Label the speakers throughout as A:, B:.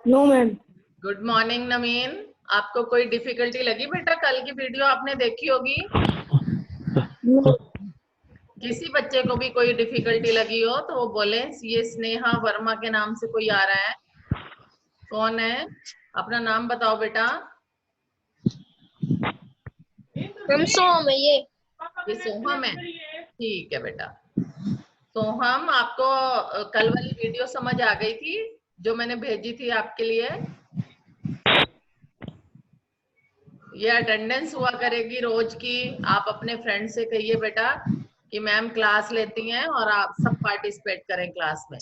A: No ma'am.
B: Good morning Naveen. आपको कोई difficulty लगी बेटा? कल की वीडियो आपने देखी होगी।
A: नो।
B: किसी बच्चे को भी कोई डिफिकल्टी लगी हो तो वो बोले। ये स्नेहा वर्मा के नाम से कोई आ रहा है, कौन है? अपना नाम बताओ बेटा।
C: हम सोम है
B: ये सोहम है, ठीक है बेटा। सोहम, आपको कल वाली वीडियो समझ आ गई थी जो मैंने भेजी थी आपके लिए? ये अटेंडेंस हुआ करेगी रोज की। आप अपने फ्रेंड से कहिए बेटा कि मैम क्लास लेती हैं और आप सब पार्टिसिपेट करें क्लास में।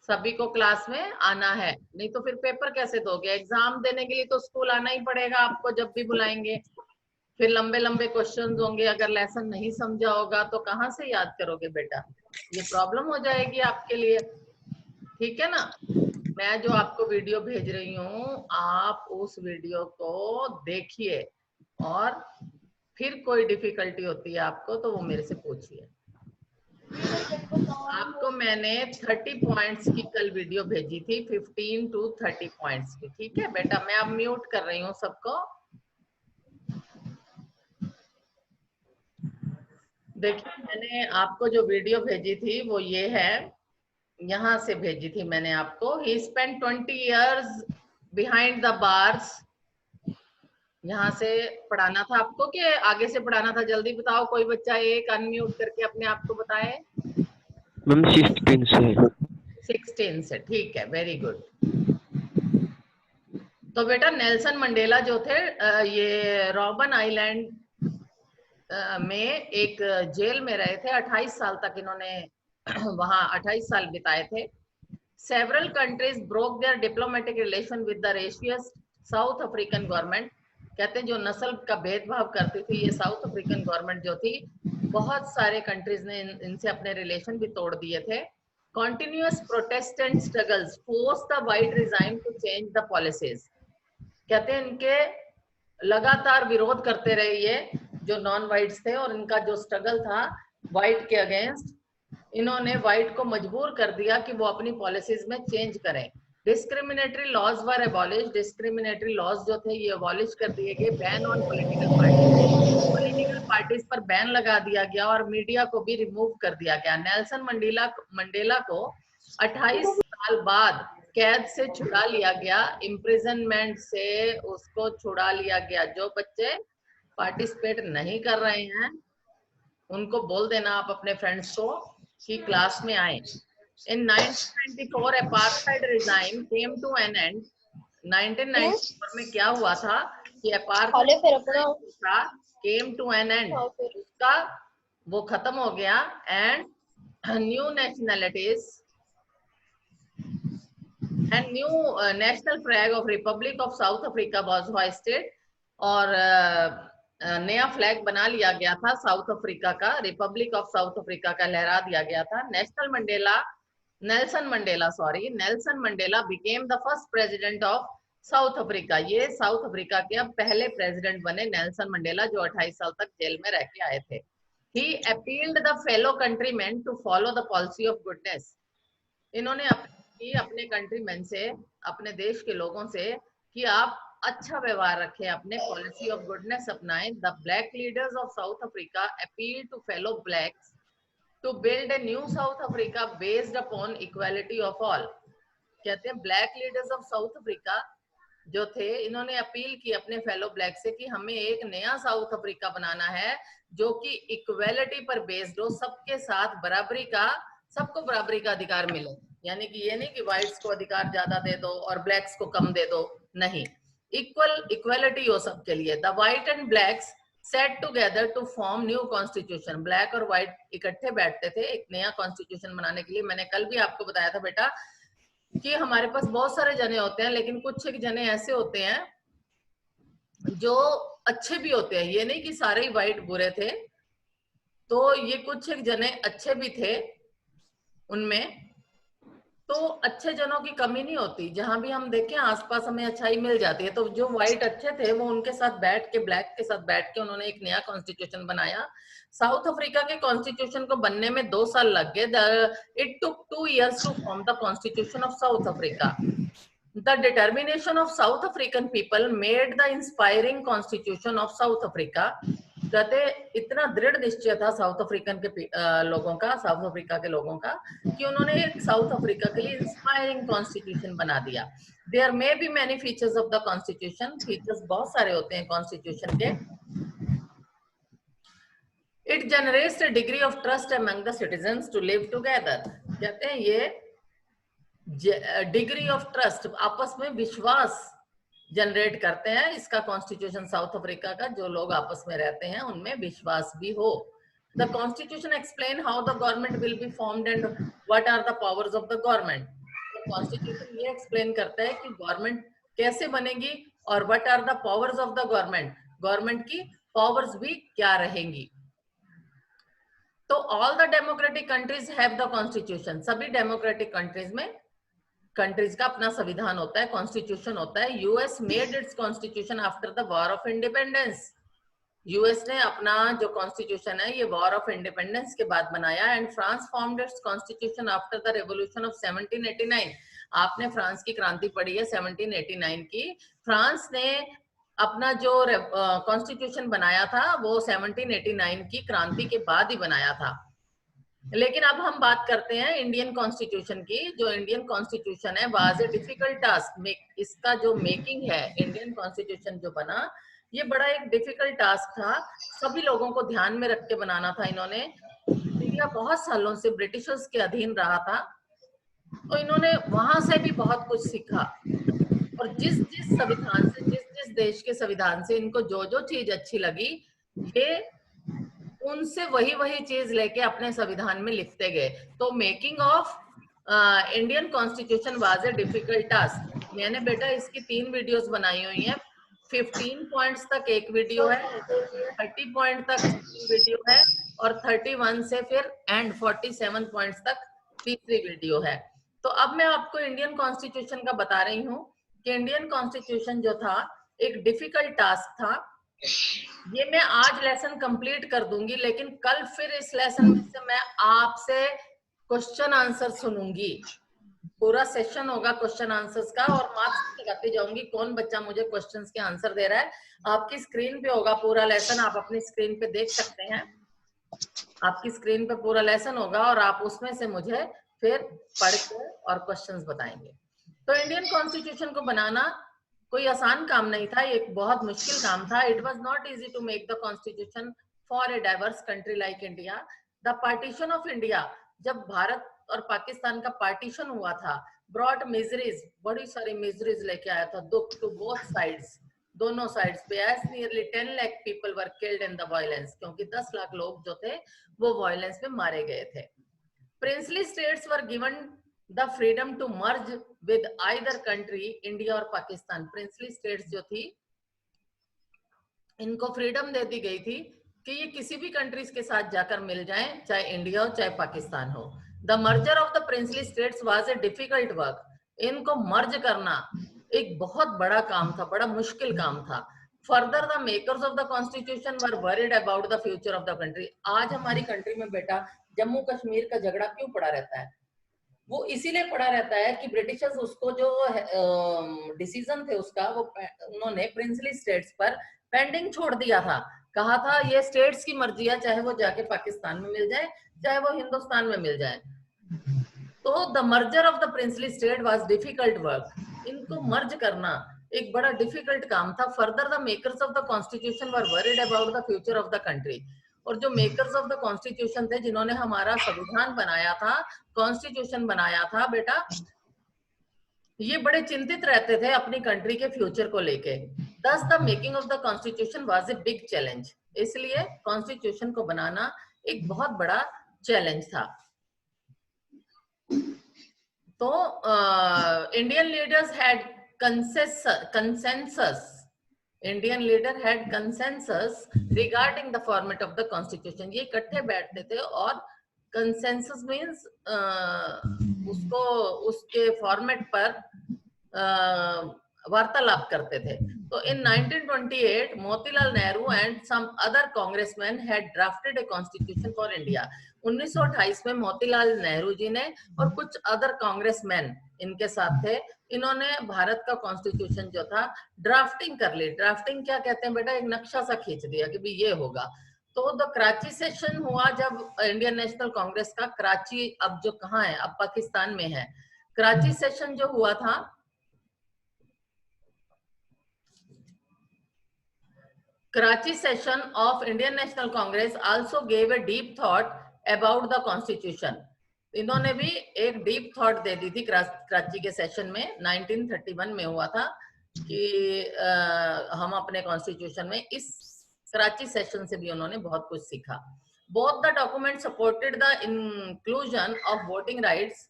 B: सभी को क्लास में आना है, नहीं तो फिर पेपर कैसे दोगे? एग्जाम देने के लिए तो स्कूल आना ही पड़ेगा आपको जब भी बुलाएंगे। फिर लंबे लंबे क्वेश्चंस होंगे, अगर लेसन नहीं समझा होगा तो कहाँ से याद करोगे बेटा? ये प्रॉब्लम हो जाएगी आपके लिए। ठीक है ना? मैं जो आपको वीडियो भेज रही हूँ, आप उस वीडियो को देखिए और फिर कोई डिफिकल्टी होती है आपको तो वो मेरे से पूछिए। आपको मैंने 30 पॉइंट्स की कल वीडियो भेजी थी, 15 to 30 पॉइंट्स की। ठीक है बेटा, मैं अब म्यूट कर रही हूँ सबको। देखिए, मैंने आपको जो वीडियो भेजी थी वो ये है, यहाँ से भेजी थी मैंने आपको। He spend 20 years behind the bars. यहाँ से पढ़ाना था आपको कि आगे से पढ़ाना था? जल्दी बताओ, कोई बच्चा एक अनम्यूट करके अपने आप को बताए।
D: मैम 16 से।
B: 16 से, ठीक है, वेरी गुड। तो बेटा नेल्सन मंडेला जो थे, ये रॉबन आइलैंड में एक जेल में रहे थे। 28 साल तक इन्होंने वहां 28 साल बिताए थे। Several countries broke their diplomatic relation with the racist South African government. कहते हैं जो नस्ल का भेदभाव करती थी ये साउथ अफ्रीकन गवर्नमेंट जो थी, बहुत सारे कंट्रीज ने इनसे अपने रिलेशन भी तोड़ दिए थे। Continuous protest and struggles force the white regime to change the policies. कहते हैं इनके लगातार विरोध करते रहे ये जो नॉन वाइट्स थे, और इनका जो स्ट्रगल था वाइट के अगेंस्ट, इन्होंने वाइट को मजबूर कर दिया कि वो अपनी पॉलिसीज में चेंज करें। Discriminatory laws were abolish. Discriminatory laws जो थे ये एबॉलिश कर दिए गए। Ban on political parties. Political parties पर बैन लगा दिया गया और मीडिया को भी रिमूव कर दिया गया। नेल्सन मंडेला को 28 साल बाद कैद से छुड़ा लिया गया, इम्प्रिजनमेंट से उसको छुड़ा लिया गया। जो बच्चे पार्टिसिपेट नहीं कर रहे हैं उनको बोल देना आप अपने फ्रेंड्स को कि क्लास में आए। In 1994 apartheid regime came to an end. 1994 में क्या हुआ था कि अपार्थाइड था केम टू एन एंड, उसका वो खत्म हो गया। And new nationalities and new national flag of Republic of South Africa was hoisted. और नया फ्लैग बना लिया गया था साउथ अफ्रीका का, रिपब्लिक ऑफ साउथ अफ्रीका का लहरा दिया गया था। Nelson Mandela became the first president of South Africa. ये साउथ अफ्रीका के अब पहले प्रेसिडेंट बने नेल्सन मंडेला, जो 28 साल तक जेल में रह के आए थे। He appealed the fellow countryman to follow the policy of goodness. इन्होंने अपने कंट्रीमैन से, अपने देश के लोगों से, कि आप अच्छा व्यवहार रखें, अपने पॉलिसी ऑफ गुडनेस अपनाएं। The black leaders of South Africa appeal to fellow blacks to build a new South Africa based upon equality of all. कहते हैं black leaders of South Africa जो थे, इन्होंने अपील की अपने फेलो ब्लैक से कि हमें एक नया साउथ अफ्रीका बनाना है जो कि इक्वालिटी पर बेस्ड हो, सबके साथ बराबरी का, सबको बराबरी का अधिकार मिले। यानी कि ये नहीं कि व्हाइट्स को अधिकार ज्यादा दे दो और ब्लैक्स को कम दे दो, नहीं, इक्वालिटी हो सबके लिए। The white and blacks set together to form new constitution. Black और व्हाइट इकट्ठे बैठते थे एक नया कॉन्स्टिट्यूशन बनाने के लिए। मैंने कल भी आपको बताया था बेटा कि हमारे पास बहुत सारे जने होते हैं, लेकिन कुछ एक जने ऐसे होते हैं जो अच्छे भी होते हैं। ये नहीं कि सारे ही व्हाइट बुरे थे, तो ये कुछ एक जने अच्छे भी थे उनमें। तो अच्छे जनों की कमी नहीं होती, जहां भी हम देखें आसपास हमें अच्छाई मिल जाती है। तो जो व्हाइट अच्छे थे वो उनके साथ बैठ के, ब्लैक के साथ बैठ के उन्होंने एक नया कॉन्स्टिट्यूशन बनाया। साउथ अफ्रीका के कॉन्स्टिट्यूशन को बनने में 2 साल लग गए। It took 2 years to form the constitution of South Africa. The determination of South African people made the inspiring constitution of South Africa. कहते इतना दृढ़ निश्चय था साउथ अफ्रीकन के लोगों का, साउथ अफ्रीका के लोगों का, कि उन्होंने एक साउथ अफ्रीका के लिए इंस्पायरिंग कॉन्स्टिट्यूशन बना दिया. There may be many features of the constitution. Features बहुत सारे होते हैं कॉन्स्टिट्यूशन के. It generates a degree of trust among the citizens to live together. कहते हैं ये डिग्री ऑफ ट्रस्ट, आपस में विश्वास जनरेट करते हैं. इसका कॉन्स्टिट्यूशन साउथ अफ्रीका का, जो लोग आपस में रहते हैं उनमें विश्वास भी हो. The constitution explain how the government will be formed and what are the powers of the government. Constitution ये एक्सप्लेन करता है कि गवर्नमेंट कैसे बनेगी और what are the powers of the government, government की पावर्स भी क्या रहेंगी. तो all the democratic countries have the constitution. सभी डेमोक्रेटिक कंट्रीज में कंट्रीज का अपना संविधान होता है, कॉन्स्टिट्यूशन होता है. US made its constitution after the war of independence. US ने अपना जो कॉन्स्टिट्यूशन है ये वॉर ऑफ इंडिपेंडेंस के बाद बनाया. And France formed it's constitution after the revolution of 1789. आपने फ्रांस की क्रांति पढ़ी है 1789 की. फ्रांस ने अपना जो कॉन्स्टिट्यूशन बनाया था वो 1789 की क्रांति के बाद ही बनाया था. लेकिन अब हम बात करते हैं इंडियन कॉन्स्टिट्यूशन की. जो इंडियन कॉन्स्टिट्यूशन है वाज ए डिफिकल्ट टास्क. इसका जो मेकिंग है, इंडियन कॉन्स्टिट्यूशन जो बना, ये बड़ा एक डिफिकल्ट टास्क था. सभी लोगों को ध्यान में रख के बनाना था इन्होंने. इंडिया बहुत सालों से ब्रिटिशर्स के अधीन रहा था, तो इन्होंने वहां से भी बहुत कुछ सीखा. और जिस जिस संविधान से, जिस जिस देश के संविधान से इनको जो जो चीज अच्छी लगी, ये उनसे वही वही चीज लेके अपने संविधान में लिखते गए. तो making of Indian constitution was a difficult task. मैंने बेटा इसकी 3 वीडियोस बनाई हुई हैं. 15 पॉइंट्स तक एक वीडियो है, 30 पॉइंट तक वीडियो है, और 31 से फिर एंड 47 पॉइंट्स तक तीसरी वीडियो है. तो अब मैं आपको इंडियन कॉन्स्टिट्यूशन का बता रही हूँ कि इंडियन कॉन्स्टिट्यूशन जो था एक डिफिकल्ट टास्क था. ये मैं आज लेसन कंप्लीट कर दूंगी, लेकिन कल फिर इस लेसन में से मैं आपसे क्वेश्चन आंसर सुनूंगी. पूरा सेशन होगा क्वेश्चन आंसर्स का, और मार्क्स लगाती जाऊंगी कौन बच्चा मुझे क्वेश्चंस के आंसर दे रहा है. आपकी स्क्रीन पे होगा पूरा लेसन, आप अपनी स्क्रीन पे देख सकते हैं. आपकी स्क्रीन पे पूरा लेसन होगा और आप उसमें से मुझे फिर पढ़ के और क्वेश्चंस बताएंगे. तो इंडियन कॉन्स्टिट्यूशन को बनाना कोई आसान काम नहीं था, एक बहुत मुश्किल काम था. It was not easy to make the constitution for a diverse country like India. The partition of India, जब भारत और पाकिस्तान का पार्टीशन हुआ था, ब्रॉट मिजरीज, बड़ी सारी मिजरीज लेके आया था, दुख टू बोथ साइड्स, दोनों साइड्स पे. As nearly 10 lakh people were killed in the violence, क्योंकि 10 लाख लोग जो थे वो वायलेंस में मारे गए थे. Princely states were given the freedom to merge with either country, India और पाकिस्तान. प्रिंसली स्टेट्स जो थी इनको फ्रीडम दे दी गई थी कि ये किसी भी कंट्रीज के साथ जाकर मिल जाएं, चाहे इंडिया हो चाहे पाकिस्तान हो. The merger of the princely states was a difficult work. इनको मर्ज करना एक बहुत बड़ा काम था, बड़ा मुश्किल काम था. Further the makers of the constitution were worried about the future of the country. आज हमारी कंट्री में बेटा जम्मू कश्मीर का झगड़ा क्यों पड़ा रहता है? वो इसीलिए पड़ा रहता है कि ब्रिटिशर्स उसको जो डिसीजन थे उसका, वो उन्होंने प्रिंसली स्टेट्स पर पेंडिंग छोड़ दिया था. कहा था ये स्टेट्स की मर्जी है, चाहे वो जाके पाकिस्तान में मिल जाए चाहे वो हिंदुस्तान में मिल जाए. तो the merger of the princely state was difficult work. इनको मर्ज करना एक बड़ा डिफिकल्ट काम था. Further the makers of the constitution were worried about the future of the country. और जो मेकर्स ऑफ द कॉन्स्टिट्यूशन थे, जिन्होंने हमारा संविधान बनाया था, कॉन्स्टिट्यूशन बनाया था बेटा, ये बड़े चिंतित रहते थे अपनी कंट्री के फ्यूचर को लेके. Thus the making of the constitution was a big challenge. इसलिए कॉन्स्टिट्यूशन को बनाना एक बहुत बड़ा चैलेंज था. तो Indian leaders had consensus. Indian leader had consensus regarding the format of the constitution. ये इकट्ठे बैठते थे और consensus means उसको उसके फॉर्मेट पर वार्तालाप करते थे. तो in 1928 Motilal Nehru and some other congressmen had drafted a constitution for India. 1928 में मोतीलाल नेहरू जी ने और कुछ अदर कांग्रेसमैन इनके साथ थे। इन्होंने भारत का कॉन्स्टिट्यूशन जो था ड्राफ्टिंग कर ली। ड्राफ्टिंग क्या कहते हैं बेटा, एक नक्शा सा खींच दिया कि भाई ये होगा। तो द कराची सेशन हुआ जब इंडियन नेशनल कांग्रेस का, कराची अब जो कहाँ है, अब पाकिस्तान में है। कराची सेशन जो हुआ था, Karachi session of Indian National Congress also gave a deep thought about the constitution. इन्होंने भी एक डीप थॉट दे दी थी कराची के सेशन में, 1931 में हुआ था कि हम अपने कॉन्स्टिट्यूशन में, इस कराची सेशन से भी उन्होंने बहुत कुछ सीखा। Both the documents supported the inclusion of voting rights,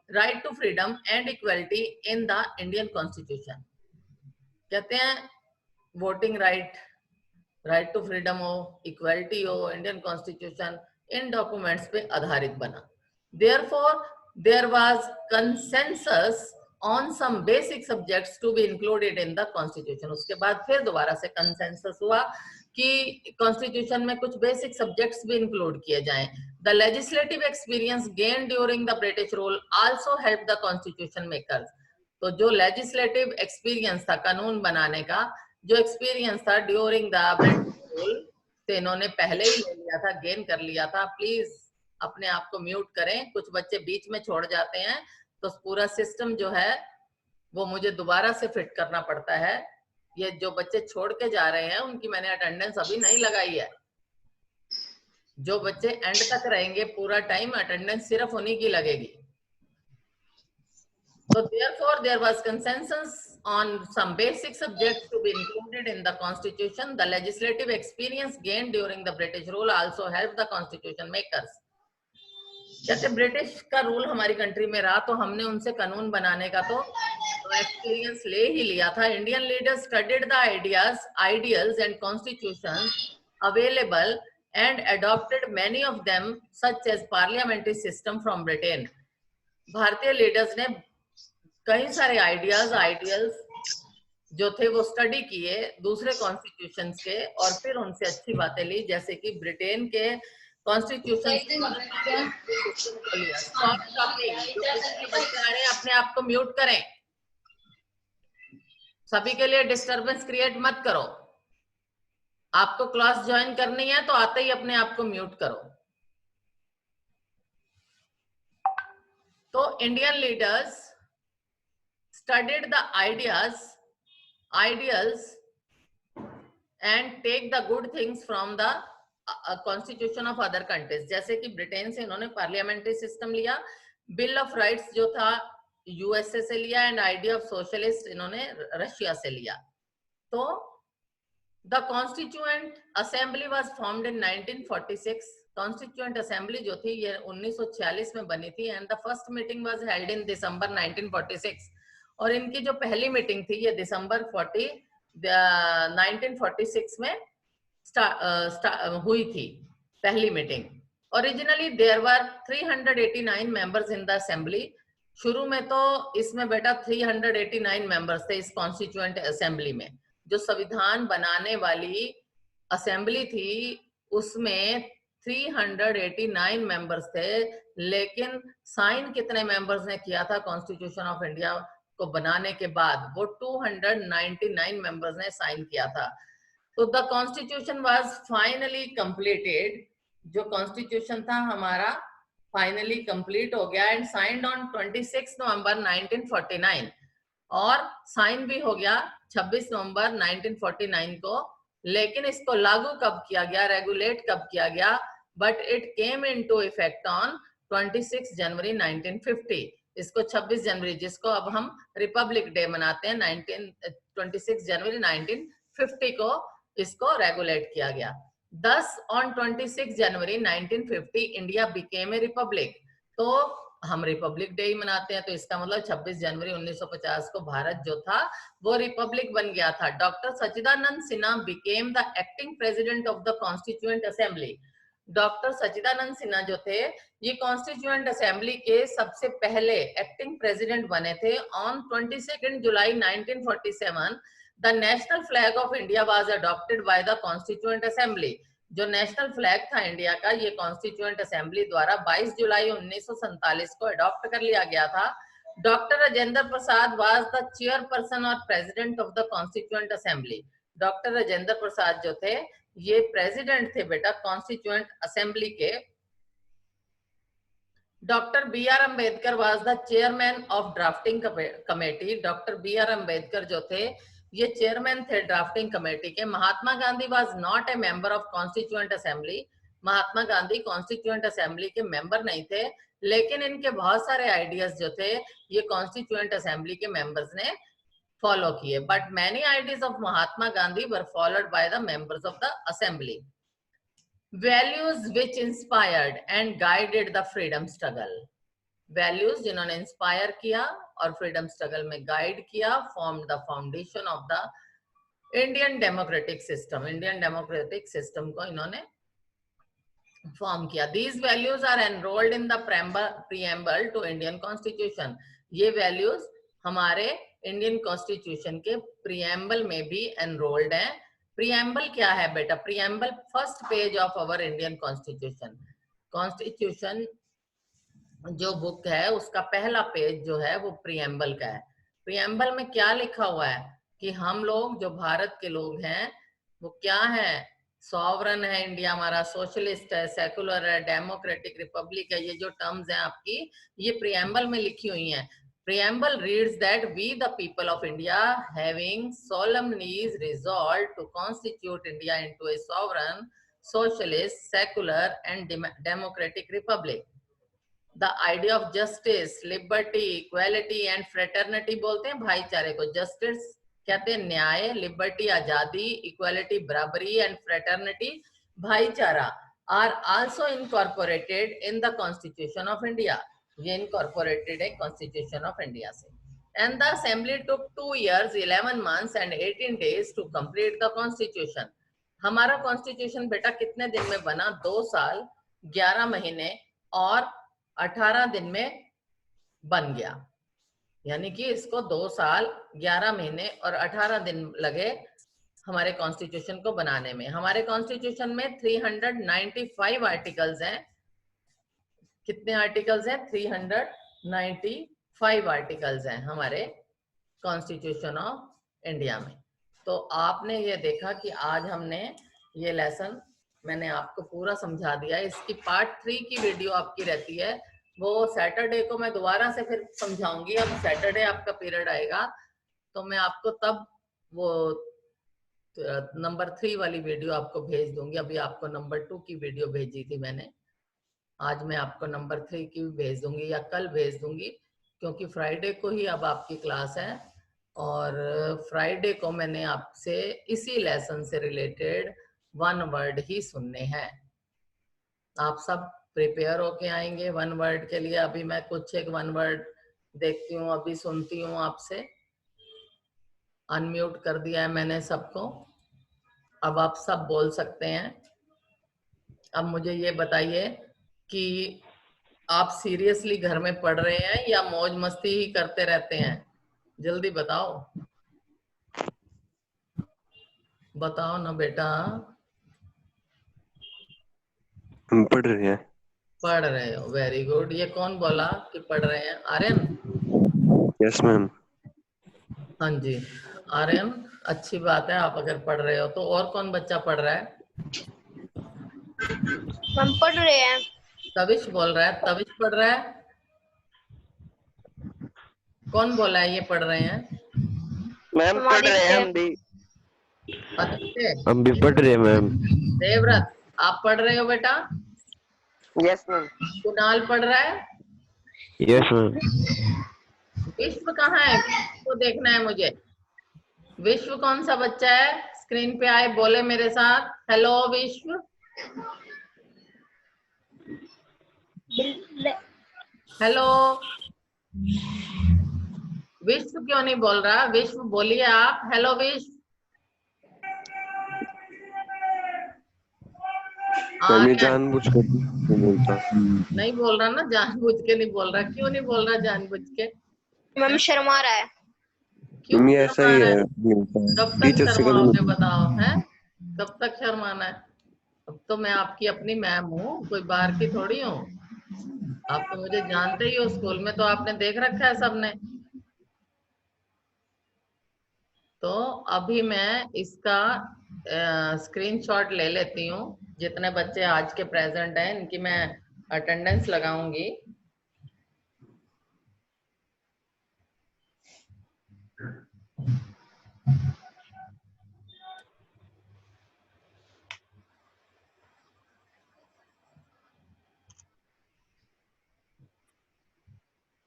B: right to freedom and equality in the Indian Constitution. कहते हैं voting right, right to freedom हो, इक्वालिटी हो, इंडियन कॉन्स्टिट्यूशन इन डॉक्यूमेंट्स पे आधारित बना। Therefore, there was consensus on some basic subjects to be included in the constitution. उसके बाद फिर दोबारा से कंसेंसस हुआ कि कॉन्स्टिट्यूशन में कुछ बेसिक सब्जेक्ट्स भी इंक्लूड किए जाएं। The legislative experience gained during the British rule also helped the constitution makers. तो जो लेजिस्लेटिव एक्सपीरियंस था, कानून बनाने का जो एक्सपीरियंस था ड्यूरिंग द ब्रिटिश रूल, तो इन्होंने पहले ही ले लिया था, गेन कर लिया था। प्लीज अपने आप को म्यूट करें, कुछ बच्चे बीच में छोड़ जाते हैं तो पूरा सिस्टम जो है वो मुझे दोबारा से फिट करना पड़ता है। ये जो बच्चे छोड़ के जा रहे हैं उनकी मैंने अटेंडेंस अभी नहीं लगाई है। जो बच्चे एंड तक रहेंगे पूरा टाइम, अटेंडेंस सिर्फ उन्हीं की लगेगी। So therefore, there was consensus on some basic subjects to be included in the constitution. The legislative experience gained during the British rule also helped the constitution makers. जैसे British का rule हमारी country में रहा तो हमने उनसे कानून बनाने का तो एक्सपीरियंस ले ही लिया था। Indian leaders studied the ideals and constitutions available and adopted many of them such as parliamentary system from Britain. भारतीय लीडर्स ने कई सारे आइडियल्स जो थे वो स्टडी किए दूसरे कॉन्स्टिट्यूशंस के और फिर उनसे अच्छी बातें ली, जैसे कि ब्रिटेन के कॉन्स्टिट्यूशन। अपने आप को म्यूट करें, सभी के लिए डिस्टरबेंस क्रिएट मत करो। आपको क्लास ज्वाइन करनी है तो आते ही अपने आप को म्यूट करो। तो Indian leaders studied the ideals and take the good things from the constitution of other countries. जैसे कि ब्रिटेन से इन्होंने पार्लियामेंट्री सिस्टम लिया, बिल ऑफ राइट्स जो था यूएसए से लिया एंड आइडिया ऑफ सोशलिस्ट इन्होंने रशिया से लिया। तो the Constituent Assembly was formed in 1946। Constituent Assembly जो थी ये 1946 में बनी थी and the first meeting was held in December 1946। और इनकी जो पहली मीटिंग थी ये दिसंबर 1946 में हुई थी पहली meeting. Originally there were 389 members in the assembly. शुरू में तो इसमें बेटा 389 मेंबर्स थे इस कॉन्स्टिट्यूएंट असेंबली में। जो संविधान बनाने वाली असेंबली थी उसमें 389 मेंबर्स थे, लेकिन साइन कितने मेंबर्स ने किया था कॉन्स्टिट्यूशन ऑफ इंडिया को बनाने के बाद? वो 299 मेंबर्स ने साइन किया था। तो the constitution was finally completed. जो कॉन्स्टिट्यूशन था हमारा फाइनली कंप्लीट हो गया एंड साइंड ऑन 26 नवंबर 1949 और साइन भी हो गया 26 नवंबर 1949 को। लेकिन इसको लागू कब किया गया, रेगुलेट कब किया गया? But it came into effect on 26 जनवरी 1950। इसको 26 जनवरी, जिसको अब हम रिपब्लिक डे मनाते हैं, 26 जनवरी 1950 को इसको रेगुलेट किया गया। Thus, on 26 January 1950 India became a Republic. तो हम रिपब्लिक डे ही मनाते हैं, तो इसका मतलब 26 जनवरी 1950 को भारत जो था वो रिपब्लिक बन गया था। Doctor Sachchidanand Sinha became the acting president of the Constituent Assembly. Doctor Sachchidanand Sinha जो थे ये कॉन्स्टिट्यूएंट असेंबली के सबसे पहले एक्टिंग प्रेसिडेंट बने थे। On 22 July 1947 the national flag of India was adopted by the Constituent Assembly. जो नेशनल फ्लैग था इंडिया का ये कॉन्स्टिट्यूएंट असेंबली द्वारा 22 जुलाई 1947 को अडॉप्ट कर लिया गया था। Dr. Rajendra Prasad was the chairperson or president of the Constituent Assembly. Doctor Rajendra Prasad जो थे ये प्रेसिडेंट थे बेटा कॉन्स्टिट्यूएंट असेंबली के. Doctor B R Ambedkar was the chairman of drafting committee. Doctor B R Ambedkar जो थे ये चेयरमैन थे ड्राफ्टिंग कमेटी के. Mahatma Gandhi was not a member of Constituent Assembly. Mahatma Gandhi Constituent Assembly के मेंबर नहीं थे, लेकिन इनके बहुत सारे आइडियाज जो थे ये कॉन्स्टिट्यूएंट असेंबली के मेंबर्स ने फॉलो किए. But many ideas of Mahatma Gandhi were followed by the members of the assembly. Values which inspired and guided the freedom struggle. Values जिन्होंने इंस्पायर किया और फ्रीडम स्ट्रगल में गाइड किया, form the foundation of the Indian democratic system. Indian democratic system को इन्होंने form किया. These values are enrolled in the preamble to Indian Constitution. ये values हमारे इंडियन कॉन्स्टिट्यूशन के प्रीएम्बल में भी एनरोल्ड हैं. प्रीएम्बल क्या है बेटा? Preamble first page of our Indian constitution. Constitution जो बुक है उसका पहला पेज जो है वो प्रीएम्बल का है. प्रीएम्बल में क्या लिखा हुआ है कि हम लोग जो भारत के लोग हैं वो क्या है? सॉवरन है इंडिया हमारा, सोशलिस्ट है, सेकुलर है, डेमोक्रेटिक रिपब्लिक है. ये जो टर्म्स हैं आपकी ये प्रीएम्बल में लिखी हुई हैं. Preamble reads that we the people of India having solemnly resolved to constitute India into a sovereign, socialist, secular and democratic republic. The idea of justice, liberty, equality and fraternity बोलते हैं भाईचारे को. Justice कहते हैं न्याय, liberty आजादी, equality बराबरी and fraternity भाईचारा are also incorporated in the Constitution of India. ये incorporated है Constitution of India से. And the Assembly took 2 years, 11 months and 18 days to complete the Constitution. हमारा Constitution बेटा कितने दिन में बना? 2 साल 11 महीने और 18 दिन में बन गया. यानी कि इसको 2 साल 11 महीने और 18 दिन लगे हमारे कॉन्स्टिट्यूशन को बनाने में. हमारे कॉन्स्टिट्यूशन में 395 आर्टिकल्स हैं. कितने आर्टिकल्स हैं? 395 आर्टिकल्स हैं हमारे कॉन्स्टिट्यूशन ऑफ इंडिया में. तो आपने ये देखा कि आज हमने ये लेसन मैंने आपको पूरा समझा दिया है. इसकी पार्ट 3 की वीडियो आपकी रहती है, वो सैटरडे को मैं दोबारा से फिर समझाऊंगी. अब सैटरडे आपका पीरियड आएगा तो मैं आपको तब वो नंबर 3 वाली वीडियो आपको भेज दूंगी. अभी आपको नंबर 2 की वीडियो भेजी थी मैंने, आज मैं आपको नंबर 3 की भी भेज दूंगी या कल भेज दूंगी, क्योंकि फ्राइडे को ही अब आपकी क्लास है और फ्राइडे को मैंने आपसे इसी लेसन से रिलेटेड 1 वर्ड ही सुनने हैं. आप सब प्रिपेयर होके आएंगे 1 वर्ड के लिए. अभी मैं कुछ एक 1 वर्ड देखती हूँ, अभी सुनती हूँ आपसे. अनम्यूट कर दिया है मैंने सबको, अब आप सब बोल सकते हैं. अब मुझे ये बताइए कि आप सीरियसली घर में पढ़ रहे हैं या मौज मस्ती ही करते रहते हैं? जल्दी बताओ, बताओ ना बेटा.
D: हम पढ़ रहे हैं.
B: पढ़ रहे हो, वेरी गुड. ये कौन बोला कि पढ़ रहे हैं? आर्यन?
D: Yes ma'am.
B: हाँ जी आर्यन, अच्छी बात है. आप अगर पढ़ रहे हो तो और कौन बच्चा पढ़ रहा है?
C: हम पढ़ रहे हैं.
B: तविश बोल रहा है. तविश पढ़ रहा है. कौन बोला है ये पढ़ रहे हैं?
E: मैम पढ़ रहे हैं हम भी.
D: हम भी पढ़ रहे हैं मैम.
B: देवव्रत आप पढ़ रहे हो बेटा?
E: Yes ma'am.
B: कुणाल पढ़ रहा है?
D: Yes ma'am.
B: विश्व कहाँ है? तो देखना है मुझे. विश्व कौन सा बच्चा है? स्क्रीन पे आए, बोले मेरे साथ हेलो विश्व. हेलो. विश्व क्यों नहीं बोल रहा? विश्व बोलिए आप. हेलो विश्व.
D: जानबूझ कर बोलता
B: नहीं बोल रहा ना, जानबूझ के नहीं बोल रहा. क्यों नहीं बोल रहा जानबूझ के?
C: मैम शर्मा रहा है.
B: क्यों
D: ऐसा ही है.
B: कब तक शर्माओगे बताओ? है कब तक शर्माना है? अब तो मैं आपकी अपनी मैम हूँ, कोई बाहर की थोड़ी हूँ. आप तो मुझे जानते ही हो, स्कूल में तो आपने देख रखा है सबने। तो अभी मैं इसका स्क्रीनशॉट ले लेती हूँ। जितने बच्चे आज के प्रेजेंट हैं इनकी मैं अटेंडेंस लगाऊंगी।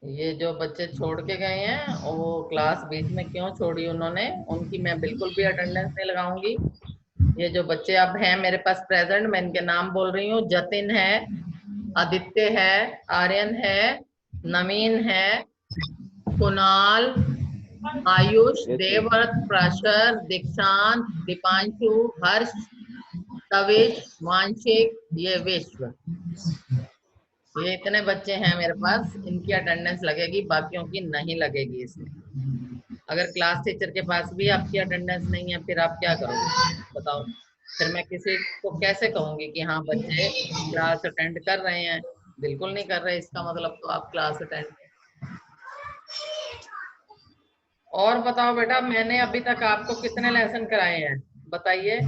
B: ये जो बच्चे छोड़ के गए हैं वो क्लास बीच में क्यों छोड़ी उन्होंने, उनकी मैं बिल्कुल भी अटेंडेंस नहीं लगाऊंगी। ये जो बच्चे अब हैं मेरे पास प्रेजेंट, मैं इनके नाम बोल रही हूँ। जतिन है, आदित्य है, आर्यन है, नवीन है, कुणाल, आयुष, देवव्रत, प्राशर, दीक्षांत, दीपांशु, हर्ष, तविश, मानसिक, ये विश्व। ये इतने बच्चे हैं मेरे पास, इनकी अटेंडेंस लगेगी, बाकियों की नहीं लगेगी इसमें। अगर क्लास टीचर के पास भी आपकी अटेंडेंस नहीं है फिर आप क्या करोगे बताओ? फिर मैं किसी को कैसे कहूंगी कि हाँ बच्चे क्लास अटेंड कर रहे हैं? बिल्कुल नहीं कर रहे, इसका मतलब तो आप क्लास अटेंड। और बताओ बेटा, मैंने अभी तक आपको कितने लेसन कराए हैं बताइए?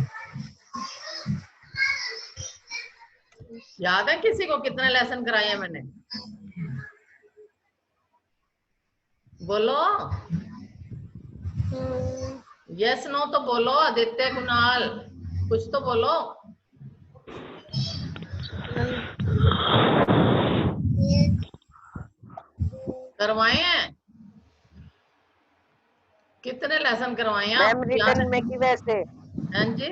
B: याद है किसी को कितने लेसन कराए हैं मैंने? बोलो, यस नो तो बोलो। आदित्य, कुणाल, कुछ तो बोलो। करवाए हैं? कितने लेसन करवाए हैं
E: मैम
B: आप? याद
E: रिटर्न में
B: है?
E: की वैसे,
B: हाँ जी,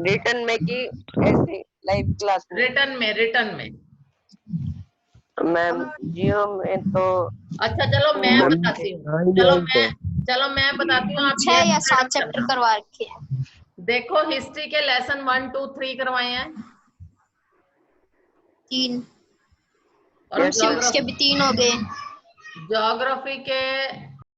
E: रिटर्न में की ऐसे लाइव क्लास में।
B: रिटर्न में।
E: मैम जियो में तो
B: अच्छा चलो मैं बताती हूँ, चलो मैं बताती हूँ। आप
C: 6
B: ये
C: या 7
B: मैडम
C: चैप्टर
B: करना।
C: करवा रखे हैं।
B: देखो, हिस्ट्री के लेसन 1, 2, 3 करवाए हैं
C: 3
B: और
C: सिविक्स के भी 3 हो गए।
B: ज्योग्राफी के